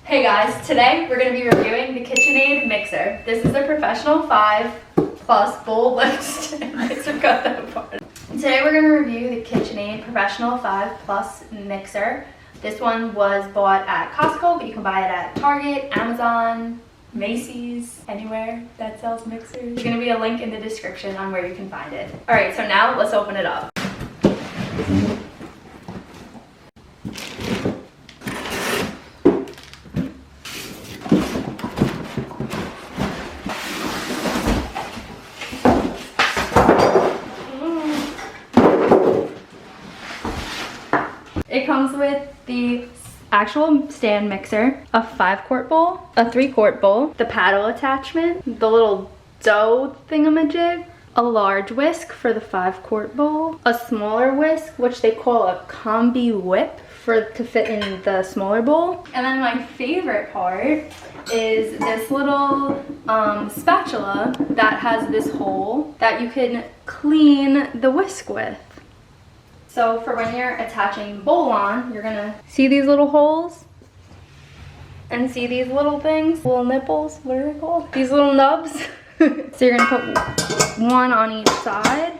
Hey guys, today we're going to be reviewing the KitchenAid mixer. This is a professional 5+ bowl lift mixer. Cut that apart. Today we're going to review the KitchenAid professional 5+ mixer. This one was bought at Costco, but you can buy it at Target, Amazon, Macy's, anywhere that sells mixers. There's going to be a link in the description on where you can find it. Alright, so now let's open it up. It comes with the actual stand mixer, a 5-quart bowl, a 3-quart bowl, the paddle attachment, the little dough thingamajig, a large whisk for the 5-quart bowl, a smaller whisk, which they call a combi whip to fit in the smaller bowl. And then my favorite part is this little spatula that has this hole that you can clean the whisk with. So for when you're attaching bowl on, you're gonna see these little holes and see these little things, little nipples, what are they called? These little nubs. So you're gonna put one on each side,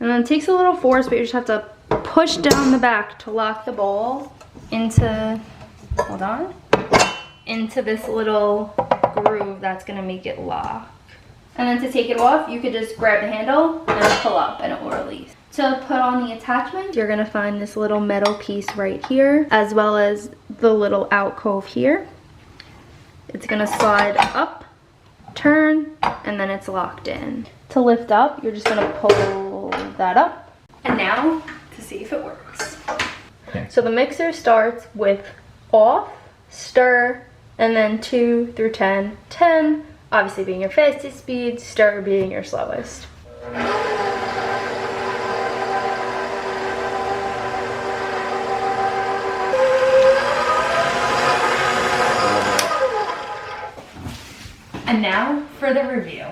and then it takes a little force, but you just have to push down the back to lock the bowl into, hold on, into this little groove that's gonna make it lock. And then to take it off, you could just grab the handle and pull up and it will release. To put on the attachment, you're gonna find this little metal piece right here, as well as the little alcove here. It's gonna slide up, turn, and then it's locked in. To lift up, you're just gonna pull that up. And now, to see if it works. Okay. So the mixer starts with off, stir, and then 2 through 10. 10, obviously being your fastest speed, stir being your slowest. And now for the review.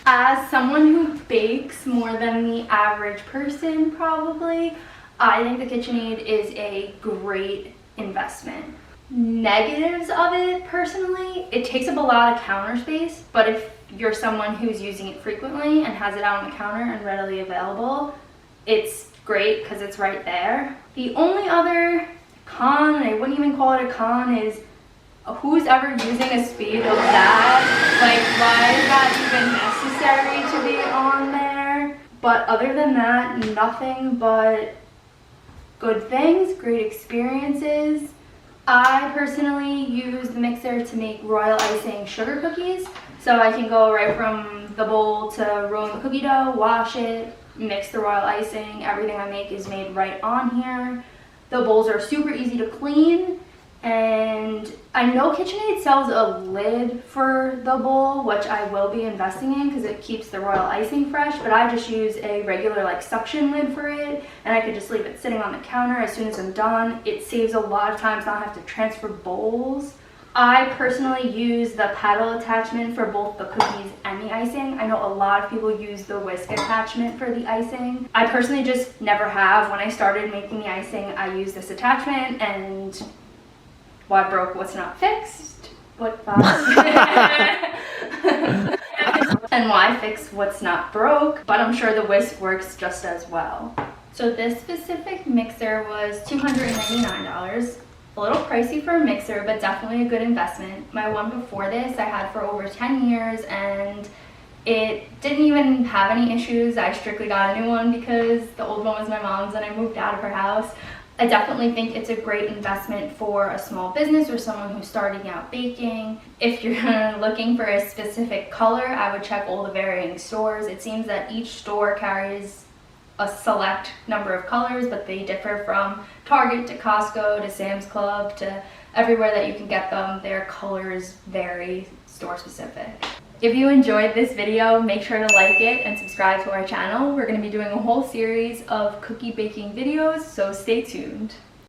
As someone who bakes more than the average person probably, I think the KitchenAid is a great investment. Negatives of it personally, it takes up a lot of counter space, but if you're someone who's using it frequently and has it out on the counter and readily available, it's great because it's right there. The only other con, and I wouldn't even call it a con, is who's ever using a speed of that? Like, why is that even necessary to be on there? But other than that, nothing but good things, great experiences. I personally use the mixer to make royal icing sugar cookies. So I can go right from the bowl to rolling the cookie dough, wash it, mix the royal icing. Everything I make is made right on here. The bowls are super easy to clean. And I know KitchenAid sells a lid for the bowl, which I will be investing in because it keeps the royal icing fresh, but I just use a regular like suction lid for it, and I could just leave it sitting on the counter as soon as I'm done. It saves a lot of time so I don't have to transfer bowls. I personally use the paddle attachment for both the cookies and the icing. I know a lot of people use the whisk attachment for the icing. I personally just never have. When I started making the icing, I used this attachment, and why broke what's not fixed? What and why fix what's not broke? But I'm sure the whisk works just as well. So this specific mixer was $299. A little pricey for a mixer, but definitely a good investment. My one before this I had for over 10 years and it didn't even have any issues. I strictly got a new one because the old one was my mom's and I moved out of her house. I definitely think it's a great investment for a small business or someone who's starting out baking. If you're looking for a specific color, I would check all the varying stores. It seems that each store carries a select number of colors, but they differ from Target to Costco to Sam's Club to everywhere that you can get them. Their colors vary store specific. If you enjoyed this video, make sure to like it and subscribe to our channel. We're going to be doing a whole series of cookie baking videos, so stay tuned.